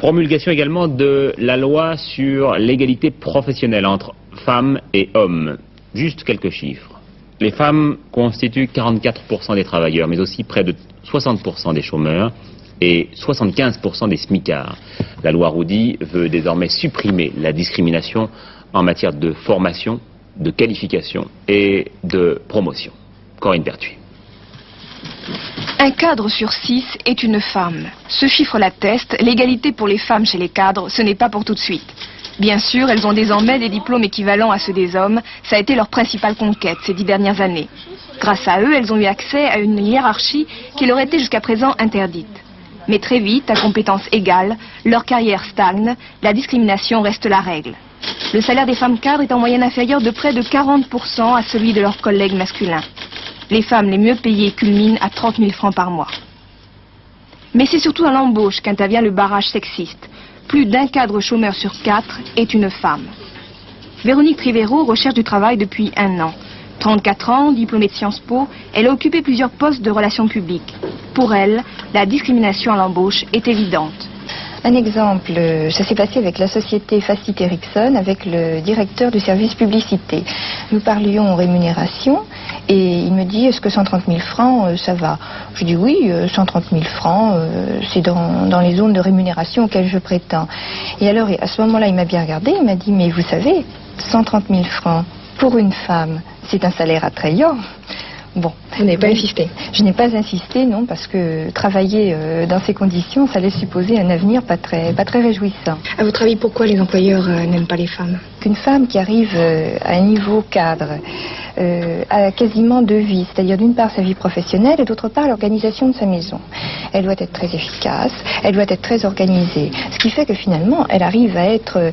Promulgation également de la loi sur l'égalité professionnelle entre femmes et hommes. Juste quelques chiffres. Les femmes constituent 44% des travailleurs, mais aussi près de 60% des chômeurs et 75% des smicards. La loi Roudy veut désormais supprimer la discrimination en matière de formation, de qualification et de promotion. Corinne Berthuis. Un cadre sur 6 est une femme. Ce chiffre l'atteste, l'égalité pour les femmes chez les cadres, ce n'est pas pour tout de suite. Bien sûr, elles ont désormais des diplômes équivalents à ceux des hommes. Ça a été leur principale conquête ces 10 dernières années. Grâce à eux, elles ont eu accès à une hiérarchie qui leur était jusqu'à présent interdite. Mais très vite, à compétences égales, leur carrière stagne, la discrimination reste la règle. Le salaire des femmes cadres est en moyenne inférieur de près de 40% à celui de leurs collègues masculins. Les femmes les mieux payées culminent à 30 000 francs par mois. Mais c'est surtout à l'embauche qu'intervient le barrage sexiste. Plus d'un cadre chômeur sur 4 est une femme. Véronique Trivero recherche du travail depuis 1 an. 34 ans, diplômée de Sciences Po, elle a occupé plusieurs postes de relations publiques. Pour elle, la discrimination à l'embauche est évidente. Un exemple, ça s'est passé avec la société Facit Ericsson, avec le directeur du service publicité. Nous parlions rémunération et il me dit, est-ce que 130 000 francs, ça va? Je dis oui, 130 000 francs, c'est dans les zones de rémunération auxquelles je prétends. Et alors, à ce moment-là, il m'a bien regardé, il m'a dit, mais vous savez, 130 000 francs pour une femme, c'est un salaire attrayant. Bon, vous n'avez pas insisté? Je n'ai pas insisté, non, parce que travailler dans ces conditions, ça laisse supposer un avenir pas très réjouissant. À votre avis, pourquoi les employeurs n'aiment pas les femmes? Qu'une femme qui arrive à un niveau cadre a quasiment 2 vies, c'est-à-dire d'une part sa vie professionnelle et d'autre part l'organisation de sa maison. Elle doit être très efficace, elle doit être très organisée, ce qui fait que finalement elle arrive à être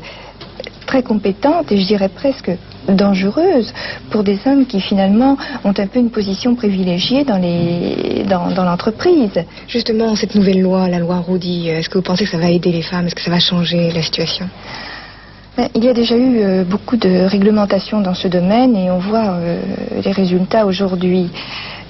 très compétente et je dirais presque dangereuse pour des hommes qui finalement ont un peu une position privilégiée dans l'entreprise. Justement, cette nouvelle loi, la loi Roudy, est-ce que vous pensez que ça va aider les femmes? Est-ce que ça va changer la situation? Il y a déjà eu beaucoup de réglementations dans ce domaine et on voit les résultats aujourd'hui.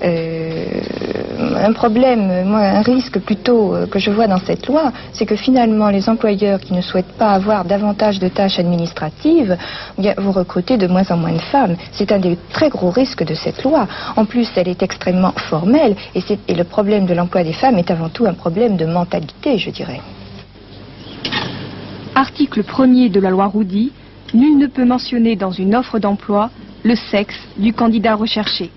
Un problème, moi, un risque plutôt que je vois dans cette loi, c'est que finalement les employeurs qui ne souhaitent pas avoir davantage de tâches administratives vont recruter de moins en moins de femmes. C'est un des très gros risques de cette loi. En plus, elle est extrêmement formelle et le problème de l'emploi des femmes est avant tout un problème de mentalité, je dirais. Article 1er de la loi Roudy, nul ne peut mentionner dans une offre d'emploi le sexe du candidat recherché.